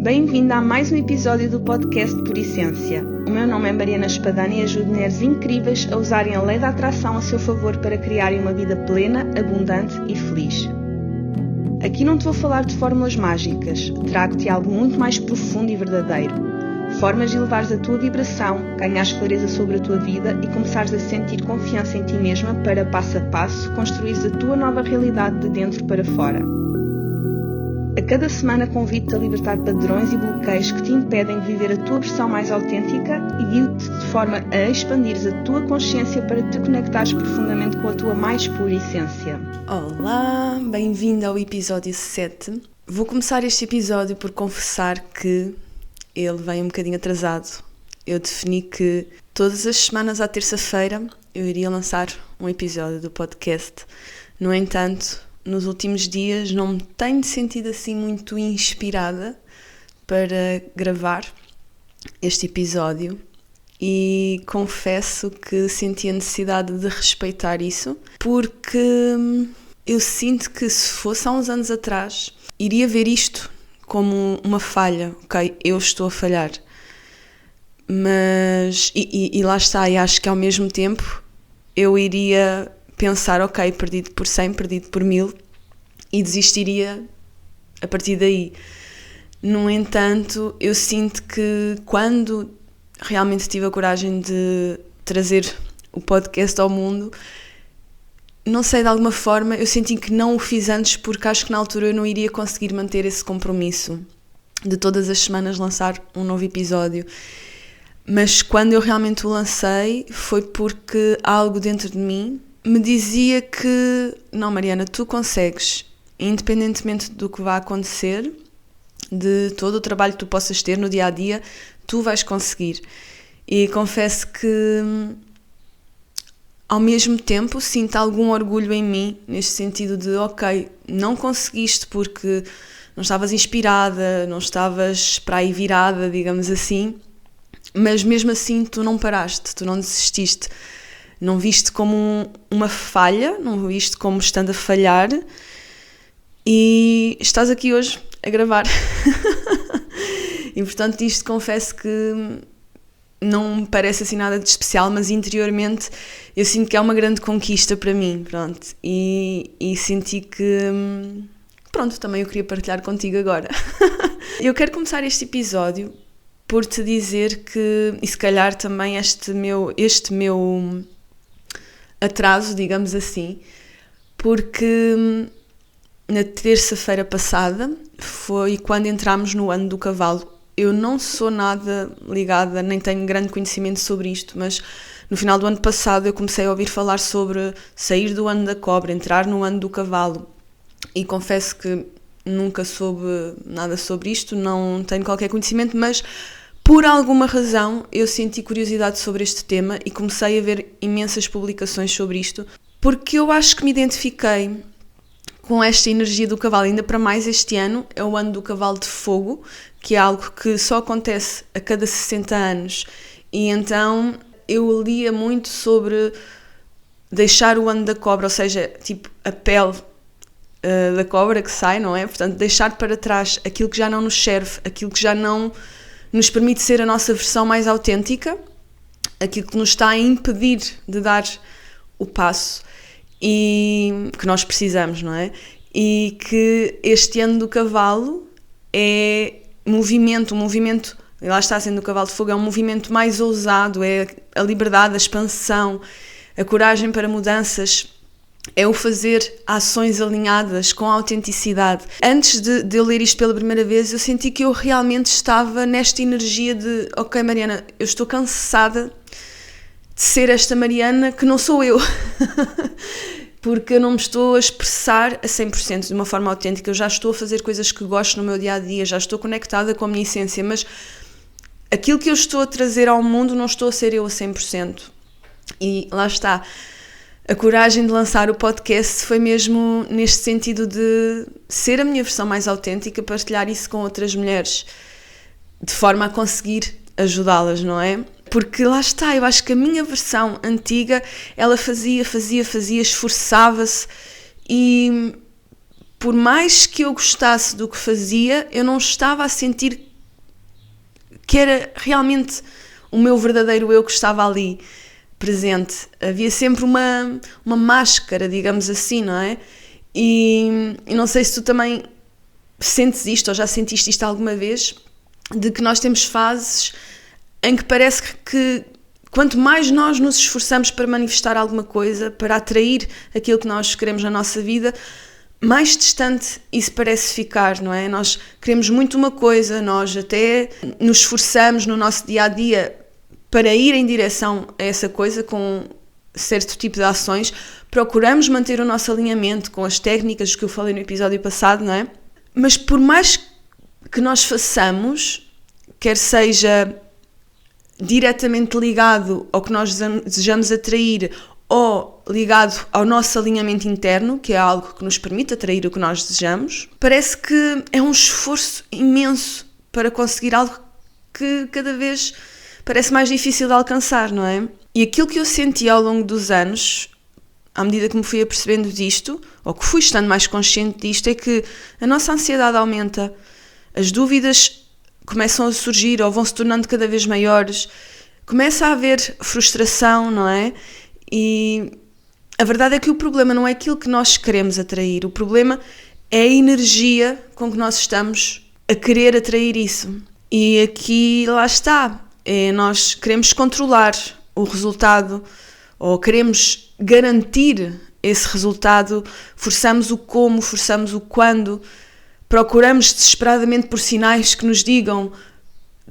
Bem-vinda a mais um episódio do podcast Por Essência. O meu nome é Mariana Espadana e ajudo mulheres incríveis a usarem a lei da atração a seu favor para criarem uma vida plena, abundante e feliz. Aqui não te vou falar de fórmulas mágicas, trago-te algo muito mais profundo e verdadeiro. Formas de elevares a tua vibração, ganhares clareza sobre a tua vida e começares a sentir confiança em ti mesma para, passo a passo, construires a tua nova realidade de dentro para fora. A cada semana convido-te a libertar padrões e bloqueios que te impedem de viver a tua versão mais autêntica e guio-te de forma a expandires a tua consciência para te conectares profundamente com a tua mais pura essência. Olá, bem-vindo ao episódio 7. Vou começar este episódio por confessar que ele vem um bocadinho atrasado. Eu defini que todas as semanas à terça-feira eu iria lançar um episódio do podcast. No entanto, nos últimos dias não me tenho sentido assim muito inspirada para gravar este episódio e confesso que senti a necessidade de respeitar isso, porque eu sinto que se fosse há uns anos atrás iria ver isto como uma falha, ok, eu estou a falhar, mas e lá está, e acho que ao mesmo tempo eu iria pensar, ok, perdido por 100, perdido por 1000 e desistiria a partir daí. No entanto, eu sinto que quando realmente tive a coragem de trazer o podcast ao mundo, não sei, de alguma forma eu senti que não o fiz antes porque acho que na altura eu não iria conseguir manter esse compromisso de todas as semanas lançar um novo episódio. Mas quando eu realmente o lancei foi porque algo dentro de mim me dizia que não, Mariana, tu consegues, independentemente do que vai acontecer, de todo o trabalho que tu possas ter no dia a dia, tu vais conseguir. E confesso que ao mesmo tempo sinto algum orgulho em mim, neste sentido de, ok, não conseguiste porque não estavas inspirada, não estavas para aí virada, digamos assim, mas mesmo assim tu não paraste, tu não desististe, não viste como uma falha, não viste como estando a falhar e estás aqui hoje a gravar. E portanto isto confesso que não me parece assim nada de especial, mas interiormente eu sinto que é uma grande conquista para mim, pronto, e senti que, pronto, também eu queria partilhar contigo agora. Eu quero começar este episódio por te dizer que, e se calhar também este meu atraso, digamos assim, porque na terça-feira passada foi quando entramos no ano do cavalo. Eu não sou nada ligada, nem tenho grande conhecimento sobre isto, mas no final do ano passado eu comecei a ouvir falar sobre sair do ano da cobra, entrar no ano do cavalo, e confesso que nunca soube nada sobre isto, não tenho qualquer conhecimento, mas por alguma razão eu senti curiosidade sobre este tema e comecei a ver imensas publicações sobre isto, porque eu acho que me identifiquei com esta energia do cavalo. Ainda para mais este ano é o ano do cavalo de fogo, que é algo que só acontece a cada 60 anos, e então eu lia muito sobre deixar o ano da cobra, ou seja, tipo a pele da cobra que sai, não é? Portanto, deixar para trás aquilo que já não nos serve, aquilo que já não nos permite ser a nossa versão mais autêntica, aquilo que nos está a impedir de dar o passo e que nós precisamos, não é? E que este ano do cavalo é movimento, lá está sendo o cavalo de fogo, é um movimento mais ousado, é a liberdade, a expansão, a coragem para mudanças, é o fazer ações alinhadas com a autenticidade. Antes de eu ler isto pela primeira vez, eu senti que eu realmente estava nesta energia de, ok, Mariana, eu estou cansada de ser esta Mariana que não sou eu, porque eu não me estou a expressar a 100% de uma forma autêntica. Eu já estou a fazer coisas que gosto no meu dia-a-dia, já estou conectada com a minha essência, mas aquilo que eu estou a trazer ao mundo não estou a ser eu a 100%. E lá está, a coragem de lançar o podcast foi mesmo neste sentido de ser a minha versão mais autêntica, partilhar isso com outras mulheres, de forma a conseguir ajudá-las, não é? Porque lá está, eu acho que a minha versão antiga, ela fazia, esforçava-se, e por mais que eu gostasse do que fazia, eu não estava a sentir que era realmente o meu verdadeiro eu que estava ali presente. Havia sempre uma máscara, digamos assim, não é? E não sei se tu também sentes isto, ou já sentiste isto alguma vez, de que nós temos fases em que parece que quanto mais nós nos esforçamos para manifestar alguma coisa, para atrair aquilo que nós queremos na nossa vida, mais distante isso parece ficar, não é? Nós queremos muito uma coisa, nós até nos esforçamos no nosso dia-a-dia para ir em direção a essa coisa com certo tipo de ações, procuramos manter o nosso alinhamento com as técnicas que eu falei no episódio passado, não é? Mas por mais que nós façamos, quer seja diretamente ligado ao que nós desejamos atrair ou ligado ao nosso alinhamento interno, que é algo que nos permite atrair o que nós desejamos, parece que é um esforço imenso para conseguir algo que cada vez parece mais difícil de alcançar, não é? E aquilo que eu senti ao longo dos anos, à medida que me fui apercebendo disto, ou que fui estando mais consciente disto, é que a nossa ansiedade aumenta, as dúvidas começam a surgir ou vão se tornando cada vez maiores, começa a haver frustração, não é? E a verdade é que o problema não é aquilo que nós queremos atrair, o problema é a energia com que nós estamos a querer atrair isso. E aqui, lá está, nós queremos controlar o resultado ou queremos garantir esse resultado, forçamos o como, forçamos o quando, procuramos desesperadamente por sinais que nos digam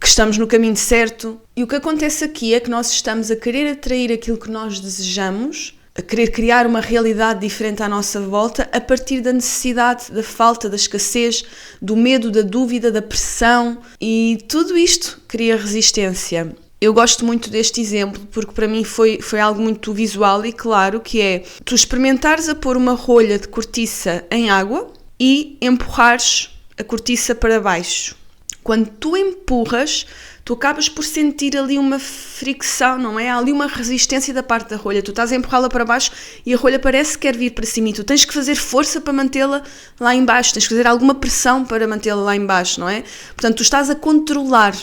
que estamos no caminho certo. E o que acontece aqui é que nós estamos a querer atrair aquilo que nós desejamos, a querer criar uma realidade diferente à nossa volta a partir da necessidade, da falta, da escassez, do medo, da dúvida, da pressão, e tudo isto cria resistência. Eu gosto muito deste exemplo porque para mim foi algo muito visual e claro, que é tu experimentares a pôr uma rolha de cortiça em água e empurrares a cortiça para baixo. Quando tu empurras, tu acabas por sentir ali uma fricção, não é? Há ali uma resistência da parte da rolha. Tu estás a empurrá-la para baixo e a rolha parece que quer vir para cima e tu tens que fazer força para mantê-la lá em baixo, tens que fazer alguma pressão para mantê-la lá em baixo, não é? Portanto, tu estás a controlar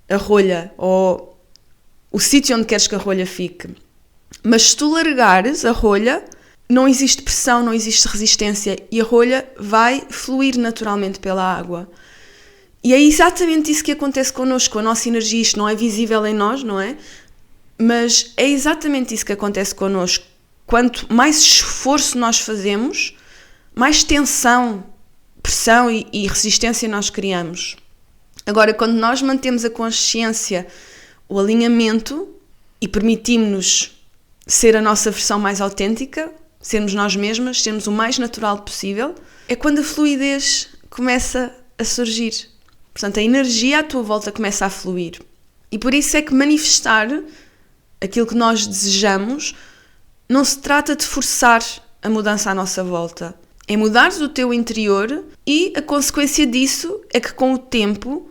a rolha ou o sítio onde queres que a rolha fique. Mas se tu largares a rolha, não existe pressão, não existe resistência e a rolha vai fluir naturalmente pela água. E é exatamente isso que acontece connosco, com a nossa energia. Isto não é visível em nós, não é? Mas é exatamente isso que acontece connosco. Quanto mais esforço nós fazemos, mais tensão, pressão e resistência nós criamos. Agora, quando nós mantemos a consciência, o alinhamento e permitimos-nos ser a nossa versão mais autêntica, sermos nós mesmas, sermos o mais natural possível, é quando a fluidez começa a surgir. Portanto, a energia à tua volta começa a fluir. E por isso é que manifestar aquilo que nós desejamos não se trata de forçar a mudança à nossa volta. É mudares o teu interior e a consequência disso é que com o tempo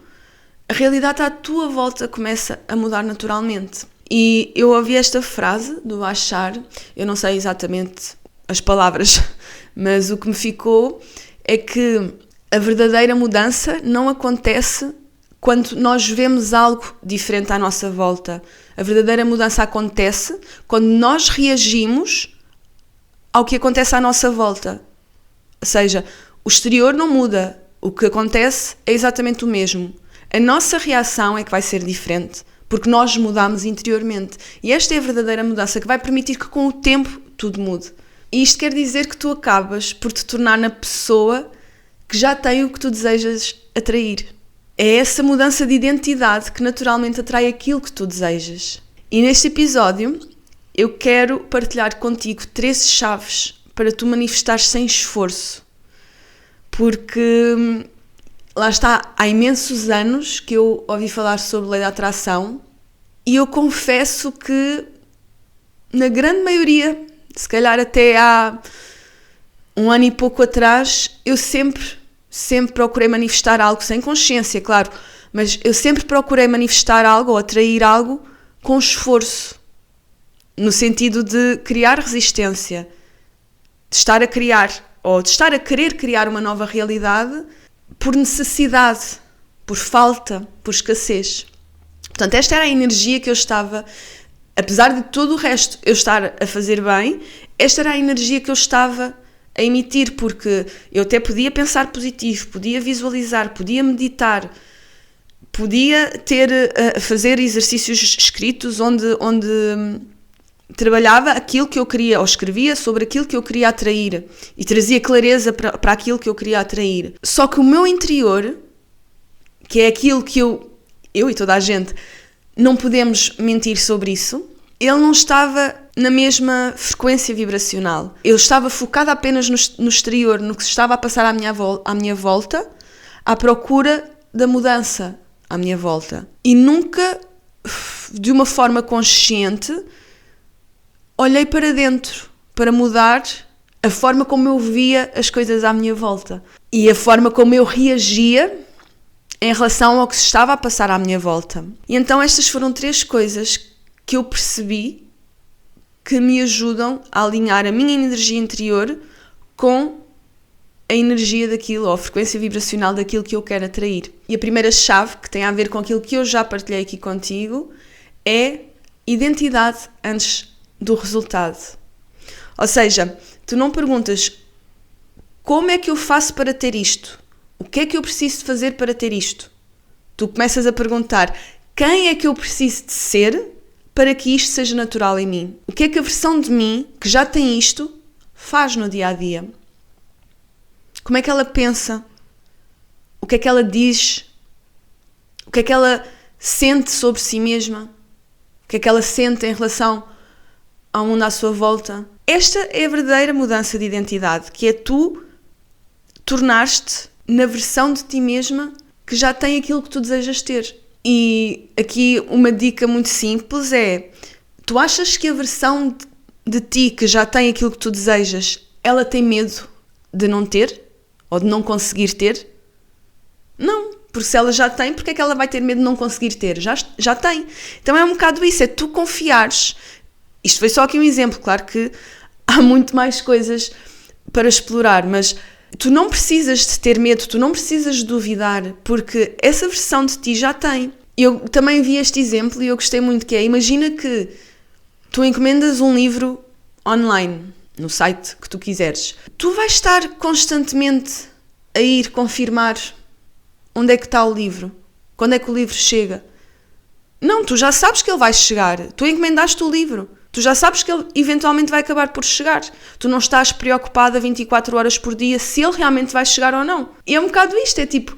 a realidade à tua volta começa a mudar naturalmente. E eu ouvi esta frase do Bashar, eu não sei exatamente as palavras, mas o que me ficou é que a verdadeira mudança não acontece quando nós vemos algo diferente à nossa volta. A verdadeira mudança acontece quando nós reagimos ao que acontece à nossa volta. Ou seja, o exterior não muda, o que acontece é exatamente o mesmo. A nossa reação é que vai ser diferente, porque nós mudamos interiormente. E esta é a verdadeira mudança que vai permitir que com o tempo tudo mude. E isto quer dizer que tu acabas por te tornar na pessoa que já tem o que tu desejas atrair. É essa mudança de identidade que naturalmente atrai aquilo que tu desejas. E neste episódio eu quero partilhar contigo 13 chaves para tu manifestares sem esforço. Porque, lá está, há imensos anos que eu ouvi falar sobre lei da atração e eu confesso que na grande maioria, se calhar até há um ano e pouco atrás, eu sempre procurei manifestar algo sem consciência, claro, mas eu sempre procurei manifestar algo ou atrair algo com esforço, no sentido de criar resistência, de estar a criar ou de estar a querer criar uma nova realidade por necessidade, por falta, por escassez. Portanto, esta era a energia que eu estava, apesar de todo o resto eu estar a fazer bem, esta era a energia que eu estava a emitir, porque eu até podia pensar positivo, podia visualizar, podia meditar, podia fazer exercícios escritos onde trabalhava aquilo que eu queria, ou escrevia sobre aquilo que eu queria atrair e trazia clareza para aquilo que eu queria atrair. Só que o meu interior, que é aquilo que eu e toda a gente não podemos mentir sobre isso, ele não estava na mesma frequência vibracional. Eu estava focada apenas no exterior, no que se estava a passar à minha volta, à procura da mudança à minha volta. E nunca, de uma forma consciente, olhei para dentro para mudar a forma como eu via as coisas à minha volta e a forma como eu reagia em relação ao que se estava a passar à minha volta. E então estas foram 3 coisas que eu percebi que me ajudam a alinhar a minha energia interior com a energia daquilo, ou a frequência vibracional daquilo que eu quero atrair. E a primeira chave, que tem a ver com aquilo que eu já partilhei aqui contigo, é identidade antes do resultado. Ou seja, tu não perguntas como é que eu faço para ter isto? O que é que eu preciso de fazer para ter isto? Tu começas a perguntar quem é que eu preciso de ser para que isto seja natural em mim? O que é que a versão de mim, que já tem isto, faz no dia-a-dia? Como é que ela pensa? O que é que ela diz? O que é que ela sente sobre si mesma? O que é que ela sente em relação ao mundo à sua volta? Esta é a verdadeira mudança de identidade, que é tu tornar-te na versão de ti mesma que já tem aquilo que tu desejas ter. E aqui uma dica muito simples é: tu achas que a versão de ti que já tem aquilo que tu desejas, ela tem medo de não ter? Ou de não conseguir ter? Não, porque se ela já tem, porque é que ela vai ter medo de não conseguir ter? Já tem. Então é um bocado isso, é tu confiares. Isto foi só aqui um exemplo, claro que há muito mais coisas para explorar, mas tu não precisas de ter medo, tu não precisas de duvidar, porque essa versão de ti já tem. Eu também vi este exemplo e eu gostei muito, que é: imagina que tu encomendas um livro online, no site que tu quiseres. Tu vais estar constantemente a ir confirmar onde é que está o livro, quando é que o livro chega. Não, tu já sabes que ele vai chegar, tu encomendaste o livro. Tu já sabes que ele eventualmente vai acabar por chegar. Tu não estás preocupada 24 horas por dia se ele realmente vai chegar ou não. E é um bocado isto, é tipo,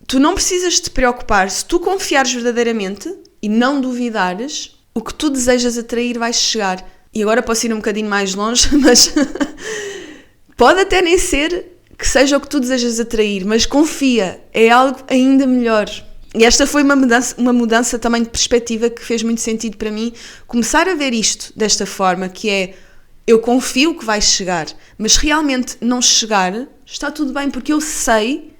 tu não precisas te preocupar. Se tu confiares verdadeiramente e não duvidares, o que tu desejas atrair vai chegar. E agora posso ir um bocadinho mais longe, mas pode até nem ser que seja o que tu desejas atrair, mas confia, é algo ainda melhor. E esta foi uma mudança também de perspectiva que fez muito sentido para mim, começar a ver isto desta forma, que é: eu confio que vai chegar, mas realmente não chegar, está tudo bem, porque eu sei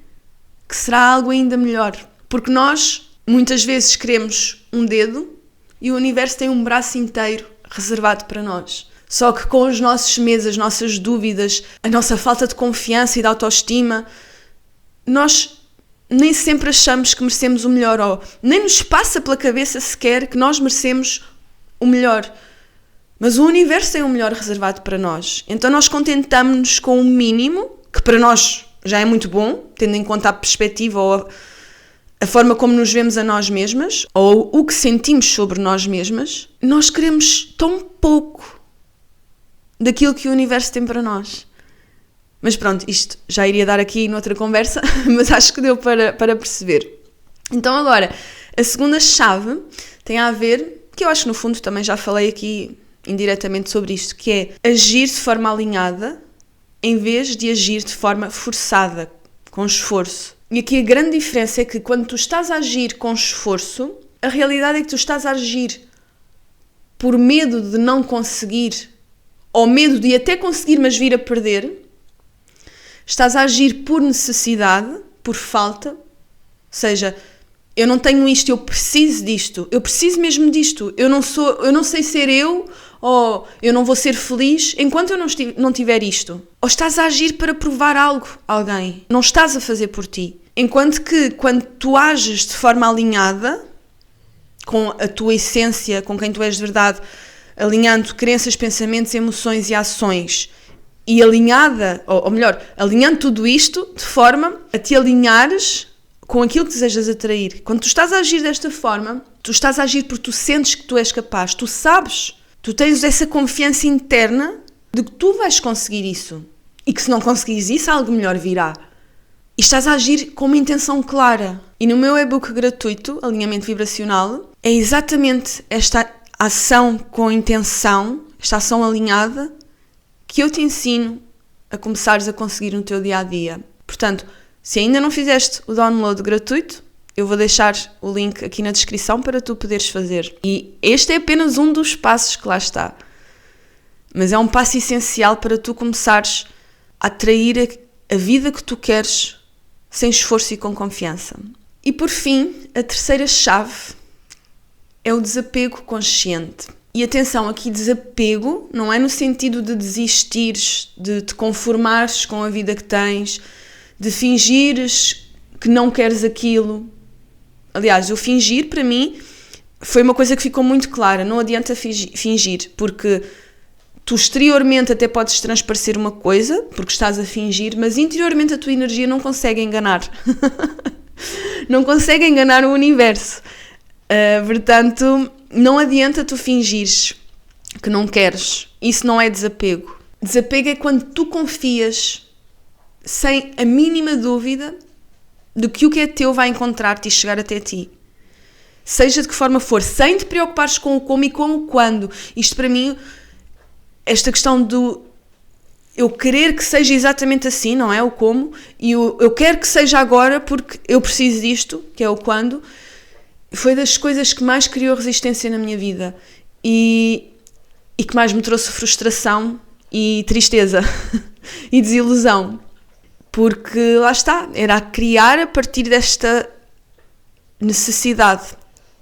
que será algo ainda melhor. Porque nós, muitas vezes, queremos um dedo e o universo tem um braço inteiro reservado para nós. Só que com os nossos medos, as nossas dúvidas, a nossa falta de confiança e de autoestima, nós nem sempre achamos que merecemos o melhor, ou nem nos passa pela cabeça sequer que nós merecemos o melhor. Mas o universo tem o melhor reservado para nós. Então nós contentamos-nos com o mínimo, que para nós já é muito bom, tendo em conta a perspectiva ou a forma como nos vemos a nós mesmas, ou o que sentimos sobre nós mesmas. Nós queremos tão pouco daquilo que o universo tem para nós. Mas pronto, isto já iria dar aqui noutra conversa, mas acho que deu para perceber. Então agora, a segunda chave tem a ver, que eu acho que no fundo também já falei aqui indiretamente sobre isto, que é agir de forma alinhada em vez de agir de forma forçada, com esforço. E aqui a grande diferença é que quando tu estás a agir com esforço, a realidade é que tu estás a agir por medo de não conseguir, ou medo de até conseguir mas vir a perder. Estás a agir por necessidade, por falta, ou seja, eu não tenho isto, eu preciso disto, eu preciso mesmo disto, eu não sei ser eu, ou eu não vou ser feliz enquanto eu não tiver isto. Ou estás a agir para provar algo a alguém, não estás a fazer por ti. Enquanto que quando tu ages de forma alinhada com a tua essência, com quem tu és de verdade, alinhando crenças, pensamentos, emoções e ações, e alinhada, ou melhor, alinhando tudo isto de forma a te alinhares com aquilo que desejas atrair. Quando tu estás a agir desta forma, tu estás a agir porque tu sentes que tu és capaz, tu sabes, tu tens essa confiança interna de que tu vais conseguir isso. E que se não conseguires isso, algo melhor virá. E estás a agir com uma intenção clara. E no meu e-book gratuito, Alinhamento Vibracional, é exatamente esta ação com intenção, esta ação alinhada, que eu te ensino a começares a conseguir no teu dia-a-dia. Portanto, se ainda não fizeste o download gratuito, eu vou deixar o link aqui na descrição para tu poderes fazer. E este é apenas um dos passos que lá está. Mas é um passo essencial para tu começares a atrair a vida que tu queres sem esforço e com confiança. E por fim, a terceira chave é o desapego consciente. E atenção, aqui desapego não é no sentido de desistires, de te conformares com a vida que tens, de fingires que não queres aquilo. Aliás, o fingir para mim foi uma coisa que ficou muito clara, não adianta fingir, porque tu exteriormente até podes transparecer uma coisa, porque estás a fingir, mas interiormente a tua energia não consegue enganar. Não consegue enganar o universo. Portanto, não adianta tu fingires que não queres. Isso não é desapego. Desapego é quando tu confias sem a mínima dúvida de que o que é teu vai encontrar-te e chegar até ti. Seja de que forma for, sem te preocupares com o como e com o quando. Isto para mim, esta questão do eu querer que seja exatamente assim, não é? O como, e eu quero que seja agora porque eu preciso disto, que é o quando, foi das coisas que mais criou resistência na minha vida e que mais me trouxe frustração e tristeza e desilusão. Porque lá está, era a criar a partir desta necessidade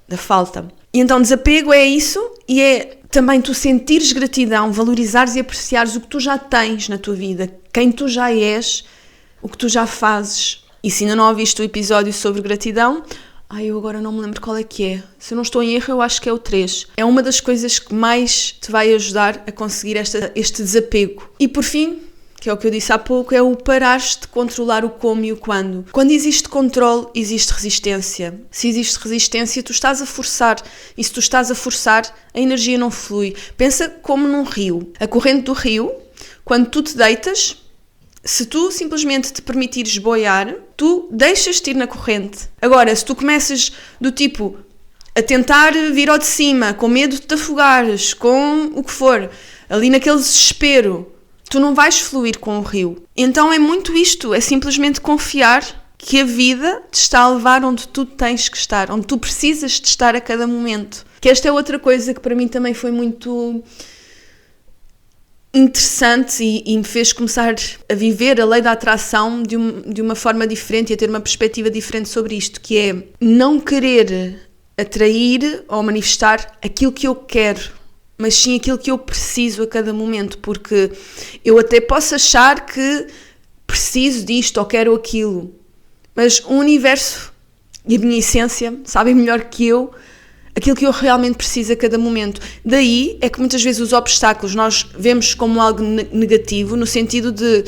da falta. E então desapego é isso e é também tu sentires gratidão, valorizares e apreciares o que tu já tens na tua vida, quem tu já és, o que tu já fazes. E se ainda não ouviste o episódio sobre gratidão, eu agora não me lembro qual é que é. Se eu não estou em erro, eu acho que é o 3. É uma das coisas que mais te vai ajudar a conseguir este desapego. E por fim, que é o que eu disse há pouco, é o parares de controlar o como e o quando. Quando existe controle, existe resistência. Se existe resistência, tu estás a forçar. E se tu estás a forçar, a energia não flui. Pensa como num rio. A corrente do rio, quando tu te deitas, se tu simplesmente te permitires boiar, tu deixas-te ir na corrente. Agora, se tu começas do tipo a tentar vir ao de cima, com medo de te afogares, com o que for, ali naquele desespero, tu não vais fluir com o rio. Então é muito isto, é simplesmente confiar que a vida te está a levar onde tu tens que estar, onde tu precisas de estar a cada momento. Que esta é outra coisa que para mim também foi muito interessante e me fez começar a viver a lei da atração de uma forma diferente e a ter uma perspectiva diferente sobre isto, que é não querer atrair ou manifestar aquilo que eu quero, mas sim aquilo que eu preciso a cada momento, porque eu até posso achar que preciso disto ou quero aquilo, mas o universo e a minha essência sabem melhor que eu aquilo que eu realmente preciso a cada momento. Daí é que muitas vezes os obstáculos nós vemos como algo negativo, no sentido de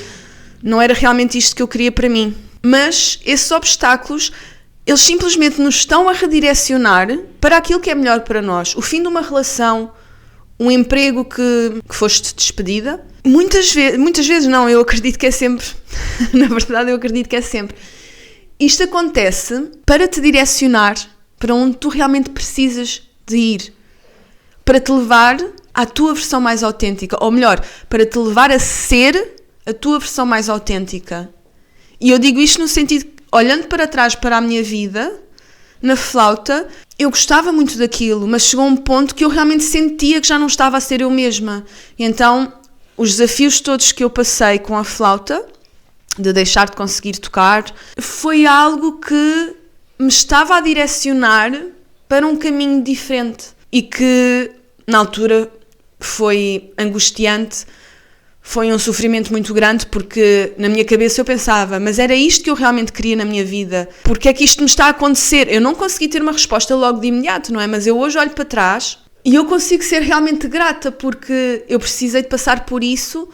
não era realmente isto que eu queria para mim, mas esses obstáculos eles simplesmente nos estão a redirecionar para aquilo que é melhor para nós. O fim de uma relação, um emprego que foste despedida, muitas vezes não, eu acredito que é sempre, na verdade eu acredito que é sempre. Isto acontece para te direcionar para onde tu realmente precisas de ir, para te levar à tua versão mais autêntica, ou melhor, para te levar a ser a tua versão mais autêntica. E eu digo isto no sentido, olhando para trás para a minha vida, na flauta, eu gostava muito daquilo, mas chegou um ponto que eu realmente sentia que já não estava a ser eu mesma. E então, os desafios todos que eu passei com a flauta, de deixar de conseguir tocar, foi algo que me estava a direcionar para um caminho diferente e que, na altura, foi angustiante, foi um sofrimento muito grande, porque na minha cabeça eu pensava, mas era isto que eu realmente queria na minha vida? Porque é que isto me está a acontecer? Eu não consegui ter uma resposta logo de imediato, não é? Mas eu hoje olho para trás e eu consigo ser realmente grata, porque eu precisei de passar por isso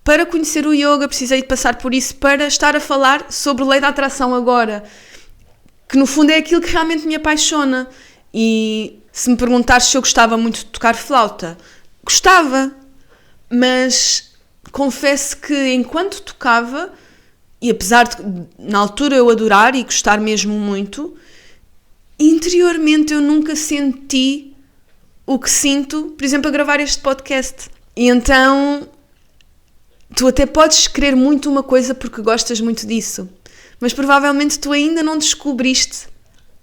para conhecer o yoga, precisei de passar por isso para estar a falar sobre lei da atração agora, que no fundo é aquilo que realmente me apaixona. E se me perguntares se eu gostava muito de tocar flauta, gostava, mas confesso que enquanto tocava, e apesar de na altura eu adorar e gostar mesmo muito, interiormente eu nunca senti o que sinto, por exemplo, a gravar este podcast. E então tu até podes querer muito uma coisa porque gostas muito disso, mas provavelmente tu ainda não descobriste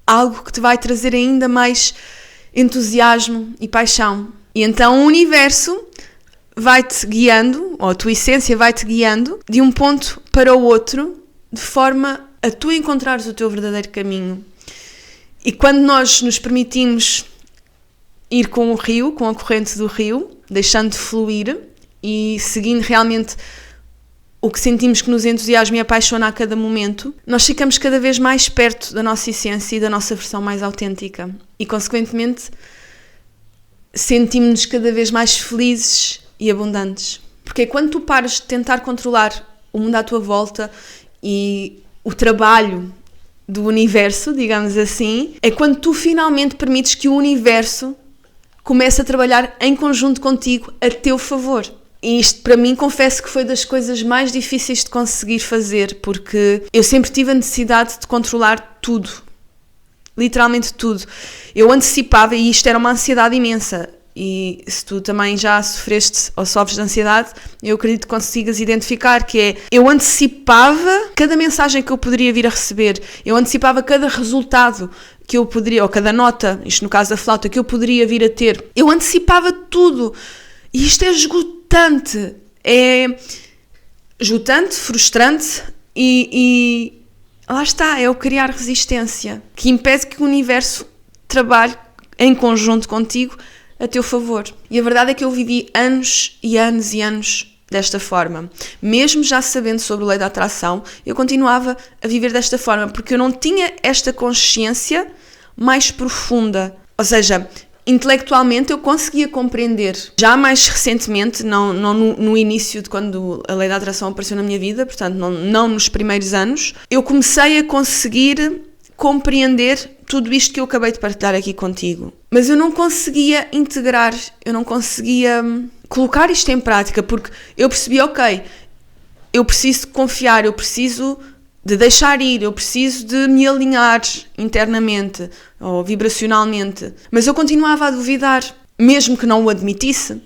algo que te vai trazer ainda mais entusiasmo e paixão. E então o universo vai-te guiando, ou a tua essência vai-te guiando de um ponto para o outro, de forma a tu encontrares o teu verdadeiro caminho. E quando nós nos permitimos ir com o rio, com a corrente do rio, deixando de fluir e seguindo realmente o que sentimos que nos entusiasma e apaixona a cada momento, nós ficamos cada vez mais perto da nossa essência e da nossa versão mais autêntica. E, consequentemente, sentimos-nos cada vez mais felizes e abundantes. Porque quando tu paras de tentar controlar o mundo à tua volta e o trabalho do universo, digamos assim, é quando tu finalmente permites que o universo comece a trabalhar em conjunto contigo a teu favor. E isto, para mim, confesso que foi das coisas mais difíceis de conseguir fazer, porque eu sempre tive a necessidade de controlar tudo. Literalmente tudo. Eu antecipava, e isto era uma ansiedade imensa. E se tu também já sofreste ou sofres de ansiedade, eu acredito que consigas identificar que é, eu antecipava cada mensagem que eu poderia vir a receber, eu antecipava cada resultado que eu poderia, ou cada nota, isto no caso da flauta, que eu poderia vir a ter. Eu antecipava tudo. E isto é esgotante. É esgotante, frustrante e lá está, é o criar resistência, que impede que o universo trabalhe em conjunto contigo a teu favor. E a verdade é que eu vivi anos e anos e anos desta forma. Mesmo já sabendo sobre a lei da atração, eu continuava a viver desta forma, porque eu não tinha esta consciência mais profunda. Ou seja, intelectualmente eu conseguia compreender. Já mais recentemente, não no início de quando a lei da atração apareceu na minha vida, portanto não nos primeiros anos, eu comecei a conseguir compreender tudo isto que eu acabei de partilhar aqui contigo. Mas eu não conseguia integrar, eu não conseguia colocar isto em prática, porque eu percebi, ok, eu preciso de confiar, eu preciso de deixar ir, eu preciso de me alinhar internamente ou vibracionalmente. Mas eu continuava a duvidar, mesmo que não o admitisse.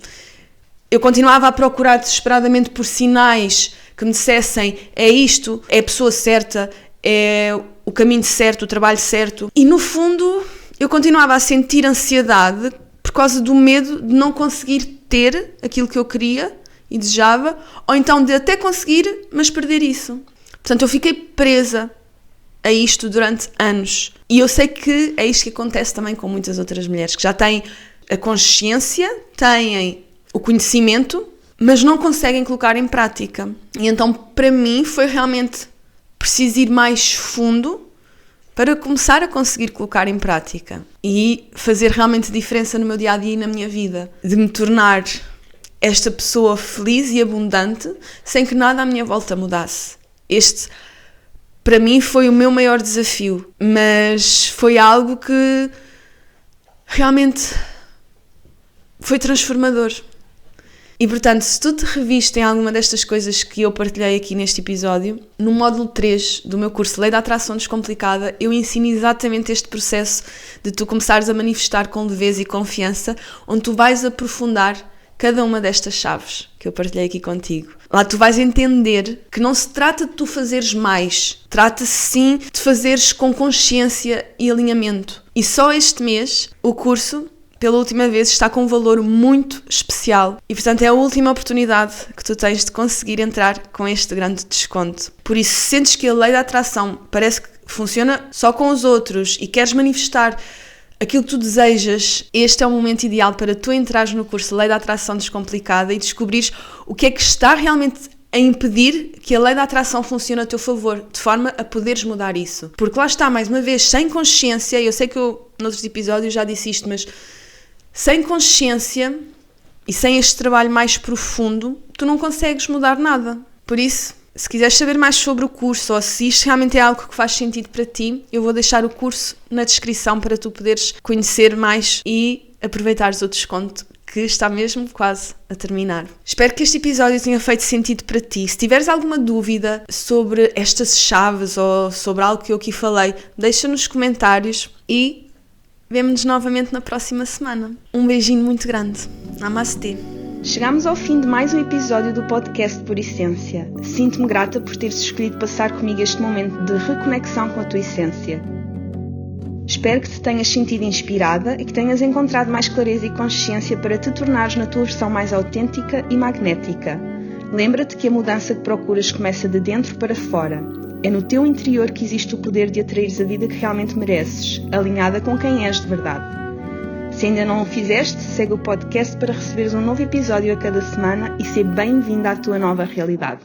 Eu continuava a procurar desesperadamente por sinais que me dissessem, é isto, é a pessoa certa, é o caminho certo, o trabalho certo. E no fundo eu continuava a sentir ansiedade por causa do medo de não conseguir ter aquilo que eu queria e desejava, ou então de até conseguir, mas perder isso. Portanto, eu fiquei presa a isto durante anos. E eu sei que é isto que acontece também com muitas outras mulheres, que já têm a consciência, têm o conhecimento, mas não conseguem colocar em prática. E então, para mim, foi realmente preciso ir mais fundo para começar a conseguir colocar em prática e fazer realmente diferença no meu dia-a-dia e na minha vida. De me tornar esta pessoa feliz e abundante sem que nada à minha volta mudasse. Este, para mim, foi o meu maior desafio, mas foi algo que realmente foi transformador. E, portanto, se tu te reviste em alguma destas coisas que eu partilhei aqui neste episódio, no módulo 3 do meu curso Lei da Atração Descomplicada, eu ensino exatamente este processo de tu começares a manifestar com leveza e confiança, onde tu vais aprofundar cada uma destas chaves que eu partilhei aqui contigo. Lá tu vais entender que não se trata de tu fazeres mais, trata-se sim de fazeres com consciência e alinhamento. E só este mês o curso, pela última vez, está com um valor muito especial e, portanto, é a última oportunidade que tu tens de conseguir entrar com este grande desconto. Por isso, se sentes que a lei da atração parece que funciona só com os outros e queres manifestar aquilo que tu desejas, este é o momento ideal para tu entrares no curso Lei da Atração Descomplicada e descobrires o que é que está realmente a impedir que a lei da atração funcione a teu favor, de forma a poderes mudar isso. Porque lá está, mais uma vez, sem consciência, eu sei que eu, noutros episódios já disse isto, mas sem consciência e sem este trabalho mais profundo, tu não consegues mudar nada. Por isso, se quiseres saber mais sobre o curso ou se isto realmente é algo que faz sentido para ti, eu vou deixar o curso na descrição para tu poderes conhecer mais e aproveitares o desconto que está mesmo quase a terminar. Espero que este episódio tenha feito sentido para ti. Se tiveres alguma dúvida sobre estas chaves ou sobre algo que eu aqui falei, deixa nos comentários e vemo-nos novamente na próxima semana. Um beijinho muito grande. Namastê. Chegamos ao fim de mais um episódio do podcast Por Essência. Sinto-me grata por teres escolhido passar comigo este momento de reconexão com a tua essência. Espero que te tenhas sentido inspirada e que tenhas encontrado mais clareza e consciência para te tornares na tua versão mais autêntica e magnética. Lembra-te que a mudança que procuras começa de dentro para fora. É no teu interior que existe o poder de atraires a vida que realmente mereces, alinhada com quem és de verdade. Se ainda não o fizeste, segue o podcast para receberes um novo episódio a cada semana e ser bem-vinda à tua nova realidade.